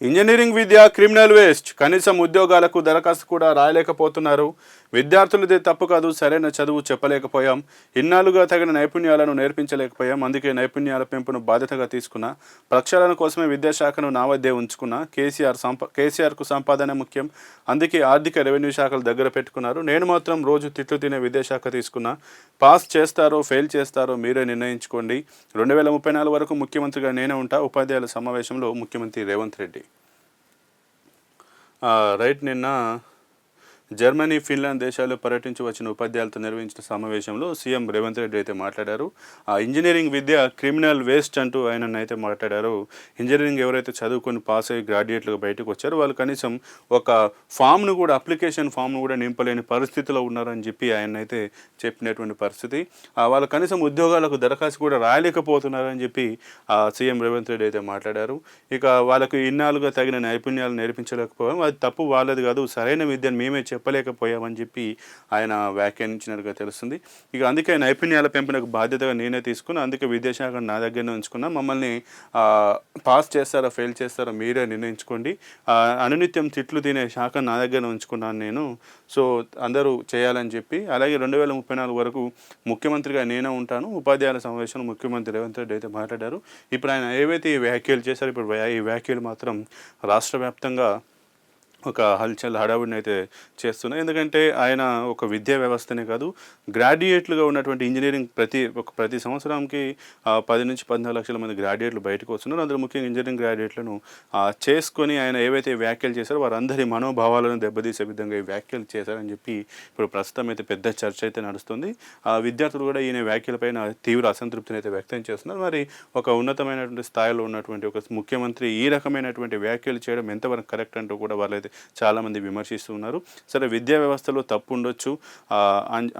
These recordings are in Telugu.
ఇంజనీరింగ్ విద్య క్రిమినల్ వేస్ట్. కనీసం ఉద్యోగాలకు దరఖాస్తు కూడా రాయలేకపోతున్నారు. విద్యార్థులదే తప్పు కాదు, సరైన చదువు చెప్పలేకపోయాం. ఇన్నాళ్లుగా తగిన నైపుణ్యాలను నేర్పించలేకపోయాం. అందుకే నైపుణ్యాల పెంపును బాధ్యతగా తీసుకున్నా. ప్రక్షాళన కోసమే విద్యాశాఖను నా వద్దే ఉంచుకున్నా. కేసీఆర్కు సంపాదన ముఖ్యం. అందుకే ఆర్థిక రెవెన్యూ శాఖలు దగ్గర పెట్టుకున్నారు. నేను మాత్రం రోజు తిట్లు తినే విద్యాశాఖ తీసుకున్నా. పాస్ చేస్తారో ఫెయిల్ చేస్తారో మీరే నిర్ణయించుకోండి. 2034 వరకు ముఖ్యమంత్రిగా నేనే ఉంటా. ఉపాధ్యాయుల సమావేశంలో ముఖ్యమంత్రి రేవంత్ రెడ్డి. రైట్. నిన్న జర్మనీ, ఫిన్లాండ్ దేశాల్లో పర్యటించి వచ్చిన ఉపాధ్యాయులతో నిర్వహించిన సమావేశంలో సీఎం రేవంత్ రెడ్డి అయితే మాట్లాడారు. ఇంజనీరింగ్ విద్య క్రిమినల్ వేస్ట్ అంటూ ఆయన అయితే మాట్లాడారు. ఇంజనీరింగ్ ఎవరైతే చదువుకొని పాస్ అయ్యి గ్రాడ్యుయేట్లుగా బయటకు వచ్చారో వాళ్ళు కనీసం ఒక ఫామ్ను కూడా, అప్లికేషన్ ఫామ్ను కూడా నింపలేని పరిస్థితిలో ఉన్నారని చెప్పి ఆయన అయితే చెప్పినటువంటి పరిస్థితి. వాళ్ళు కనీసం ఉద్యోగాలకు దరఖాస్తు కూడా రాయలేకపోతున్నారని చెప్పి సీఎం రేవంత్ రెడ్డి అయితే మాట్లాడారు. ఇక వాళ్ళకు ఇన్నాళ్ళుగా తగిన నైపుణ్యాలు నేర్పించలేకపోయాం, అది తప్పు వాళ్ళది కాదు, సరైన విద్యను మేమే చెప్పలేకపోయామని చెప్పి ఆయన వ్యాఖ్యానించినట్టుగా తెలుస్తుంది. ఇక అందుకే నైపుణ్యాల పెంపునకు బాధ్యతగా నేనే తీసుకున్నా. అందుకే విద్యాశాఖను నా దగ్గరనే ఉంచుకున్నా. మమ్మల్ని పాస్ చేస్తారో ఫెయిల్ చేస్తారో మీరే నిర్ణయించుకోండి. అనునిత్యం తిట్లు తినే శాఖ నా దగ్గర ఉంచుకున్నాను నేను. సో అందరూ చేయాలని చెప్పి, అలాగే 2034 వరకు ముఖ్యమంత్రిగా నేనే ఉంటాను. ఉపాధ్యాయుల సమావేశంలో ముఖ్యమంత్రి రేవంత్ రెడ్డి అయితే మాట్లాడారు. ఇప్పుడు ఆయన ఏవైతే ఈ వ్యాఖ్యలు చేశారో, ఇప్పుడు ఈ వ్యాఖ్యలు మాత్రం రాష్ట్ర వ్యాప్తంగా ఒక హడావుడిని అయితే చేస్తున్నాయి. ఎందుకంటే ఆయన ఒక విద్యా వ్యవస్థనే కాదు, గ్రాడ్యుయేట్లుగా ఉన్నటువంటి ఇంజనీరింగ్ ప్రతి సంవత్సరానికి 10 నుంచి 14 లక్షల మంది గ్రాడ్యుయేట్లు బయటకు వస్తున్నారు. అందులో ముఖ్యంగా ఇంజనీరింగ్ గ్రాడ్యుయేట్లను చేసుకొని ఆయన ఏవైతే వ్యాఖ్యలు చేశారో వారందరి మనోభావాలను దెబ్బతీసే విధంగా ఈ వ్యాఖ్యలు చేశారని చెప్పి ఇప్పుడు ప్రస్తుతం అయితే పెద్ద చర్చ అయితే నడుస్తుంది. విద్యార్థులు కూడా ఈయన వ్యాఖ్యలపైన తీవ్ర అసంతృప్తిని అయితే వ్యక్తం చేస్తున్నారు. మరి ఒక ఉన్నతమైనటువంటి స్థాయిలో ఉన్నటువంటి ఒక ముఖ్యమంత్రి ఈ రకమైనటువంటి వ్యాఖ్యలు చేయడం ఎంతవరకు కరెక్ట్ అంటూ కూడా వాళ్ళైతే చాలామంది విమర్శిస్తూ ఉన్నారు. సరే, విద్యా వ్యవస్థలో తప్పు ఉండొచ్చు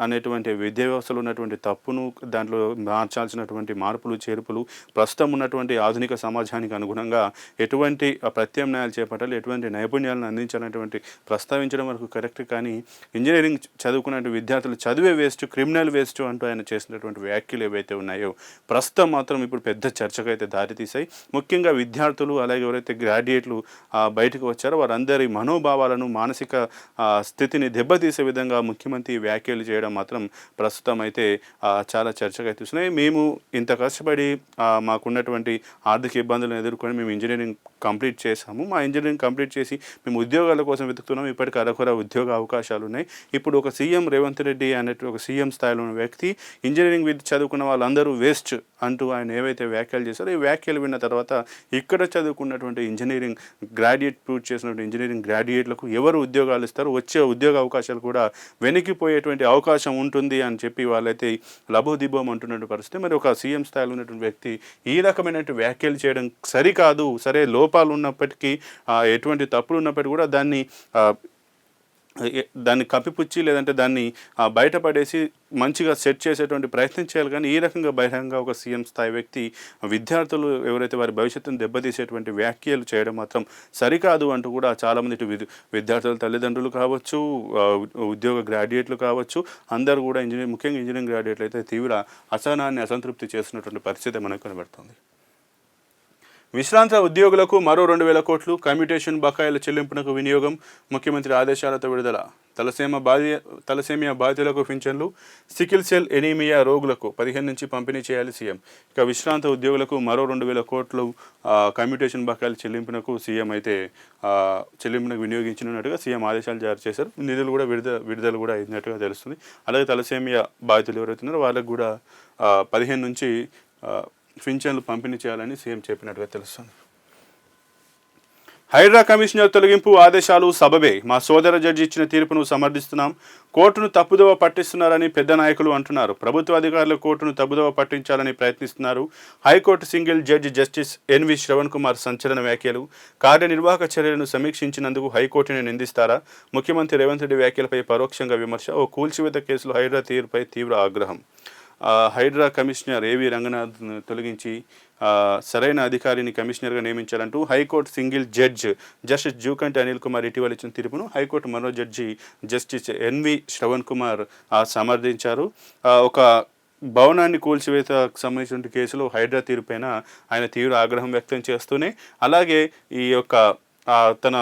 అనేటువంటి విద్యా వ్యవస్థలో ఉన్నటువంటి తప్పును, దాంట్లో మార్చాల్సినటువంటి మార్పులు చేర్పులు, ప్రస్తుతం ఉన్నటువంటి ఆధునిక సమాజానికి అనుగుణంగా ఎటువంటి ప్రత్యామ్నాయాలు చేపట్టాలి, ఎటువంటి నైపుణ్యాలను అందించాలనేటువంటి ప్రస్తావించడం వరకు కరెక్ట్. కానీ ఇంజనీరింగ్ చదువుకున్నటువంటి విద్యార్థులు చదివే వేస్ట్, క్రిమినల్ వేస్ట్ అంటూ ఆయన చేసినటువంటి వ్యాఖ్యలు ఏవైతే ఉన్నాయో ప్రస్తుతం మాత్రం ఇప్పుడు పెద్ద చర్చకు అయితే దారితీశాయి. ముఖ్యంగా విద్యార్థులు, అలాగే ఎవరైతే గ్రాడ్యుయేట్లు బయటకు వచ్చారో వారందరి మనోభావాలను, మానసిక స్థితిని దెబ్బతీసే విధంగా ముఖ్యమంత్రి వ్యాఖ్యలు చేయడం మాత్రం ప్రస్తుతం అయితే చాలా చర్చగా తీస్తున్నాయి. మేము ఇంత కష్టపడి మాకున్నటువంటి ఆర్థిక ఇబ్బందులను ఎదుర్కొని మేము ఇంజనీరింగ్ కంప్లీట్ చేసాము. మా ఇంజనీరింగ్ కంప్లీట్ చేసి మేము ఉద్యోగాల కోసం వెతుకుతున్నాం. ఇప్పటికీ అరకొర ఉద్యోగ అవకాశాలు ఉన్నాయి. ఇప్పుడు ఒక సీఎం రేవంత్ రెడ్డి అనేటువంటి ఒక సీఎం స్థాయిలో ఉన్న వ్యక్తి ఇంజనీరింగ్ విద్య చదువుకున్న వాళ్ళందరూ వేస్ట్ అంటూ ఆయన ఏవైతే వ్యాఖ్యలు చేశారో ఈ వ్యాఖ్యలు విన్న తర్వాత ఇక్కడ చదువుకున్నటువంటి ఇంజనీరింగ్ గ్రాడ్యుయేట్ పూర్తి చేసినటువంటి ఇంజనీరింగ్ గ్రాడ్యుయేట్లకు ఎవరు ఉద్యోగాలు ఇస్తారు, వచ్చే ఉద్యోగ అవకాశాలు కూడా వెనక్కిపోయేటువంటి అవకాశం ఉంటుంది అని చెప్పి వాళ్ళైతే లబోదిబోం అంటున్నటువంటి పరిస్థితి. మరి ఒక సీఎం స్థాయిలో ఉన్నటువంటి వ్యక్తి ఈ రకమైనటువంటి వ్యాఖ్యలు చేయడం సరికాదు. సరే, లోపాలు ఉన్నప్పటికీ, ఎటువంటి తప్పులు ఉన్నప్పటికీ కూడా దాన్ని కప్పిపుచ్చి, లేదంటే దాన్ని బయటపడేసి మంచిగా సెట్ చేసేటువంటి ప్రయత్నం చేయాలి. కానీ ఈ రకంగా బహిరంగంగా ఒక సీఎం స్థాయి వ్యక్తి విద్యార్థులు ఎవరైతే వారి భవిష్యత్తును దెబ్బతీసేటువంటి వ్యాఖ్యలు చేయడం మాత్రం సరికాదు అంటూ కూడా చాలామంది విద్యార్థుల తల్లిదండ్రులు కావచ్చు, ఉద్యోగ గ్రాడ్యుయేట్లు కావచ్చు, అందరూ కూడా ముఖ్యంగా ఇంజనీరింగ్ గ్రాడ్యుయేట్లు అయితే తీవ్ర అసహనాన్ని, అసంతృప్తి చేస్తున్నటువంటి పరిస్థితి మనకు కనబడుతుంది. విశ్రాంత ఉద్యోగులకు మరో 2,000 కోట్లు కమ్యూటేషన్ బకాయిల చెల్లింపునకు వినియోగం, ముఖ్యమంత్రి ఆదేశాలతో విడుదల. తలసేమియా బాధితులకు పింఛన్లు, సికిల్ సెల్ ఎనీమియా రోగులకు 15 నుంచి పంపిణీ చేయాలి సీఎం. ఇక విశ్రాంత ఉద్యోగులకు మరో 2,000 కోట్లు కమ్యూటేషన్ బకాయిల చెల్లింపునకు సీఎం అయితే చెల్లింపునకు వినియోగించినట్టుగా సీఎం ఆదేశాలు జారీ చేశారు. నిధులు కూడా విడుదల కూడా అయినట్టుగా తెలుస్తుంది. అలాగే తలసేమియా బాధితులు ఎవరైతున్నారో వాళ్ళకు కూడా 15 నుంచి పింఛన్లు పంపిణీ చేయాలని సీఎం చెప్పినట్టుగా తెలుస్తుంది. హైడ్రా కమిషనర్ తొలగింపు ఆదేశాలు సబబే, మా సోదర జడ్జి ఇచ్చిన తీర్పును సమర్థిస్తున్నాం. కోర్టును తప్పుదోవ పట్టిస్తున్నారని పెద్ద నాయకులు అంటున్నారు. ప్రభుత్వ అధికారులు కోర్టును తప్పుదోవ పట్టించాలని ప్రయత్నిస్తున్నారు. High court single judge justice NV Shravan Kumar సంచలన వ్యాఖ్యలు. కార్యనిర్వాహక చర్యలను సమీక్షించినందుకు హైకోర్టుని నిందిస్తారా? ముఖ్యమంత్రి రేవంత్ రెడ్డి వ్యాఖ్యలపై పరోక్షంగా విమర్శ. ఓ కూల్చివేత కేసులో హైడ్రా తీరుపై తీవ్ర ఆగ్రహం. హైడ్రా కమిషనర్ ఏవి రంగనాథ్ను తొలగించి సరైన అధికారిని కమిషనర్గా నియమించాలంటూ high court single judge justice Jukanti Anil Kumar ఇటీవల ఇచ్చిన తీర్పును హైకోర్టు మరో judge justice NV Shravan Kumar సమర్థించారు. ఒక భవనాన్ని కూల్చివేతకు సంబంధించిన కేసులో హైడ్రా తీరుపైన ఆయన తీవ్ర ఆగ్రహం వ్యక్తం చేస్తూనే, అలాగే ఈ యొక్క తన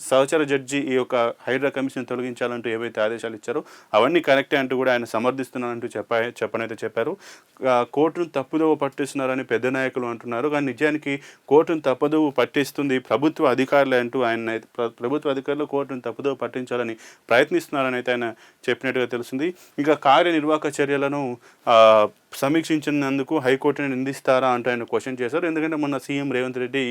సహచర జడ్జి ఈ యొక్క హైడ్రా కమిషన్ తొలగించాలంటూ ఏవైతే ఆదేశాలు ఇచ్చారో అవన్నీ కరెక్టే అంటూ కూడా ఆయన సమర్థిస్తున్నానంటూ చెప్పనైతే చెప్పారు. కోర్టును తప్పుదోవ పట్టిస్తున్నారని పెద్ద నాయకులు అంటున్నారు, కానీ నిజానికి కోర్టును తప్పుదోవ పట్టిస్తుంది ప్రభుత్వ అధికారులే అంటూ ఆయన ప్రభుత్వ అధికారులు కోర్టును తప్పుదోవ పట్టించాలని ప్రయత్నిస్తున్నారని అయితే ఆయన చెప్పినట్టుగా తెలుస్తుంది. ఇంకా కార్యనిర్వాహక చర్యలను సమీక్షించినందుకు హైకోర్టుని నిందిస్తారా అంటూ ఆయన క్వశ్చన్ చేశారు. ఎందుకంటే మొన్న సీఎం రేవంత్ రెడ్డి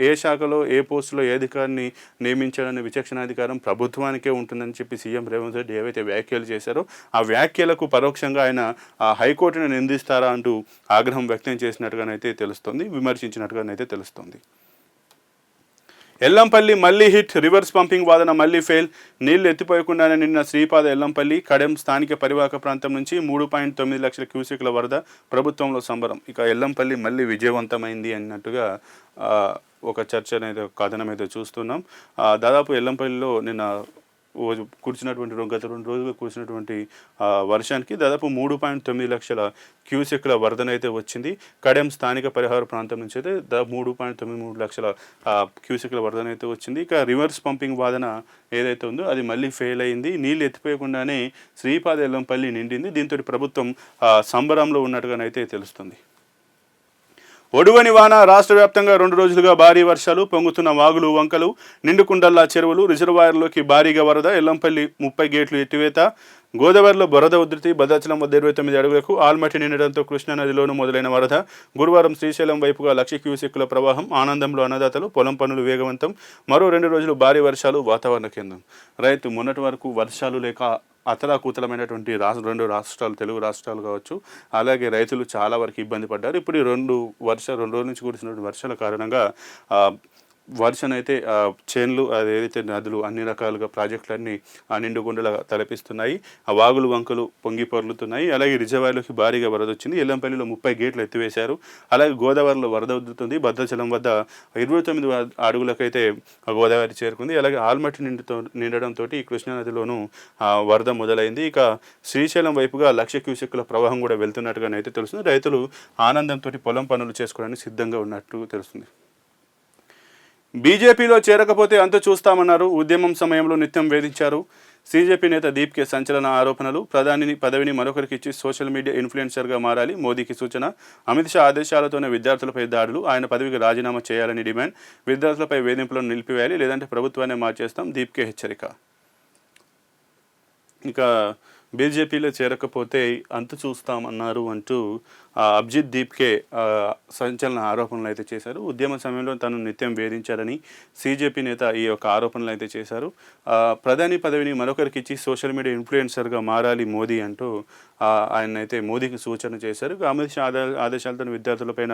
ఏ శాఖలో ఏ పోస్టులో ఏ అధికారిని నియమించాలనే విచక్షణాధికారం ప్రభుత్వానికే ఉంటుందని చెప్పి సీఎం రేవంత్ రెడ్డి ఏవైతే వ్యాఖ్యలు చేశారో ఆ వ్యాఖ్యలకు పరోక్షంగా ఆయన హైకోర్టుని నిందిస్తారా అంటూ ఆగ్రహం వ్యక్తం చేసినట్టుగానైతే తెలుస్తుంది, విమర్శించినట్టుగానైతే తెలుస్తుంది. ఎల్లంపల్లి మళ్లీ హిట్, రివర్స్ పంపింగ్ వాదన మళ్లీ ఫెయిల్. నీళ్లు ఎత్తిపోయకుండానే నిన్న శ్రీపాద ఎల్లంపల్లి కడెం స్థానిక పరివాహక ప్రాంతం నుంచి 3.9 లక్షల క్యూసెక్ల వరద, ప్రభుత్వంలో సంబరం. ఇక ఎల్లంపల్లి మళ్ళీ విజయవంతమైంది అన్నట్టుగా ఒక చర్చ అనేది కథనం అయితే చూస్తున్నాం. దాదాపు ఎల్లంపల్లిలో నిన్న కురిసినటువంటి గత 2 రోజులు కురిసినటువంటి వర్షానికి దాదాపు 3.9 లక్షల క్యూసెక్ల వరదనైతే వచ్చింది. కడెం స్థానిక పరిహార ప్రాంతం నుంచి అయితే దాదాపు 3.93 లక్షల క్యూసెక్ల వరదనైతే వచ్చింది. ఇక రివర్స్ పంపింగ్ వాదన ఏదైతే ఉందో అది మళ్ళీ ఫెయిల్ అయింది. నీళ్ళు ఎత్తిపోయకుండానే శ్రీపాద ఎల్లంపల్లి నిండింది. దీంతో ప్రభుత్వం సంబరంలో ఉన్నట్టుగానైతే తెలుస్తుంది. ఒడువని వాన, రాష్ట్ర వ్యాప్తంగా 2 రోజులుగా భారీ వర్షాలు, పొంగుతున్న వాగులు వంకలు, నిండుకుండల్లా చెరువులు, రిజర్వాయర్లోకి భారీగా వరద, ఎల్లంపల్లి 30 గేట్లు ఎత్తివేత, గోదావరిలో వరద ఉధృతి, భద్రాచలం వద్ద 29 అడుగులకు ఆల్మట్టి నిండడంతో కృష్ణానదిలోనూ మొదలైన వరద, గురువారం శ్రీశైలం వైపుగా 1,00,000 క్యూసెక్కుల ప్రవాహం, ఆనందంలో అన్నదాతలు, పొలం పనులు వేగవంతం, మరో 2 రోజులు భారీ వర్షాలు, వాతావరణ కేంద్రం. రైతు మొన్నటి వరకు వర్షాలు లేక అతలాకుతలమైనటువంటి 2 రాష్ట్రాలు, తెలుగు రాష్ట్రాలు కావచ్చు, అలాగే రైతులు చాలా వరకు ఇబ్బంది పడ్డారు. ఇప్పుడు ఈ 2 రోజుల నుంచి కురిసినటువంటి వర్షాల కారణంగా వర్షనైతే చేన్లు అదేదైతే నదులు అన్ని రకాలుగా ప్రాజెక్టులన్నీ నిండుగుండలా తలపిస్తున్నాయి. ఆ వాగులు వంకలు పొంగి పొర్లుతున్నాయి. అలాగే రిజర్వాయర్లోకి భారీగా వరద వచ్చింది. ఎల్లంపల్లిలో 30 గేట్లు ఎత్తివేశారు. అలాగే గోదావరిలో వరద ఉధృతుంది. భద్రాచలం వద్ద 29 అడుగులకైతే గోదావరి చేరుకుంది. అలాగే ఆల్మట్టి నిండడంతో కృష్ణానదిలోనూ వరద మొదలైంది. ఇక శ్రీశైలం వైపుగా 1,00,000 క్యూసెక్కుల ప్రవాహం కూడా వెళ్తున్నట్టుగానైతే తెలుస్తుంది. రైతులు ఆనందంతో పొలం పనులు చేసుకోవడానికి సిద్ధంగా ఉన్నట్టు తెలుస్తుంది. బీజేపీలో చేరకపోతే అంత చూస్తామన్నారు. ఉద్యమం సమయంలో నిత్యం వేధించారు. సీజేపీ నేత దీప్కే సంచలన ఆరోపణలు. ప్రధాని పదవిని మరొకరికి ఇచ్చి సోషల్ మీడియా ఇన్ఫ్లుయెన్సర్గా మారాలి, మోదీకి సూచన. అమిత్ షా ఆదేశాలతోనే విద్యార్థులపై దాడులు, ఆయన పదవికి రాజీనామా చేయాలని డిమాండ్. విద్యార్థులపై వేధింపులను నిలిపివేయాలి, లేదంటే ప్రభుత్వాన్ని మార్చేస్తాం, దీప్కే హెచ్చరిక. ఇక బీజేపీలో చేరకపోతే అంతు చూస్తామన్నారు అంటూ అభిజిత్ దీప్కే సంచలన ఆరోపణలు అయితే చేశారు. ఉద్యమ సమయంలో తను నిత్యం వేధించారని సీజేపీ నేత ఈ యొక్క ఆరోపణలు అయితే చేశారు. ప్రధాని పదవిని మరొకరికి ఇచ్చి సోషల్ మీడియా ఇన్ఫ్లుయెన్సర్గా మారాలి మోదీ అంటూ ఆయన అయితే మోదీకి సూచన చేశారు. అమిత్ షా ఆదేశాలతో విద్యార్థులపైన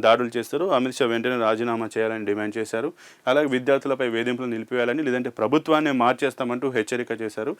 దాడులు చేస్తారు. అమిత్ షా వెంటనే రాజీనామా చేయాలని డిమాండ్ చేశారు. అలాగే విద్యార్థులపై వేధింపులు నిలిపివేయాలని, లేదంటే ప్రభుత్వాన్ని మార్చేస్తామంటూ హెచ్చరిక చేశారు.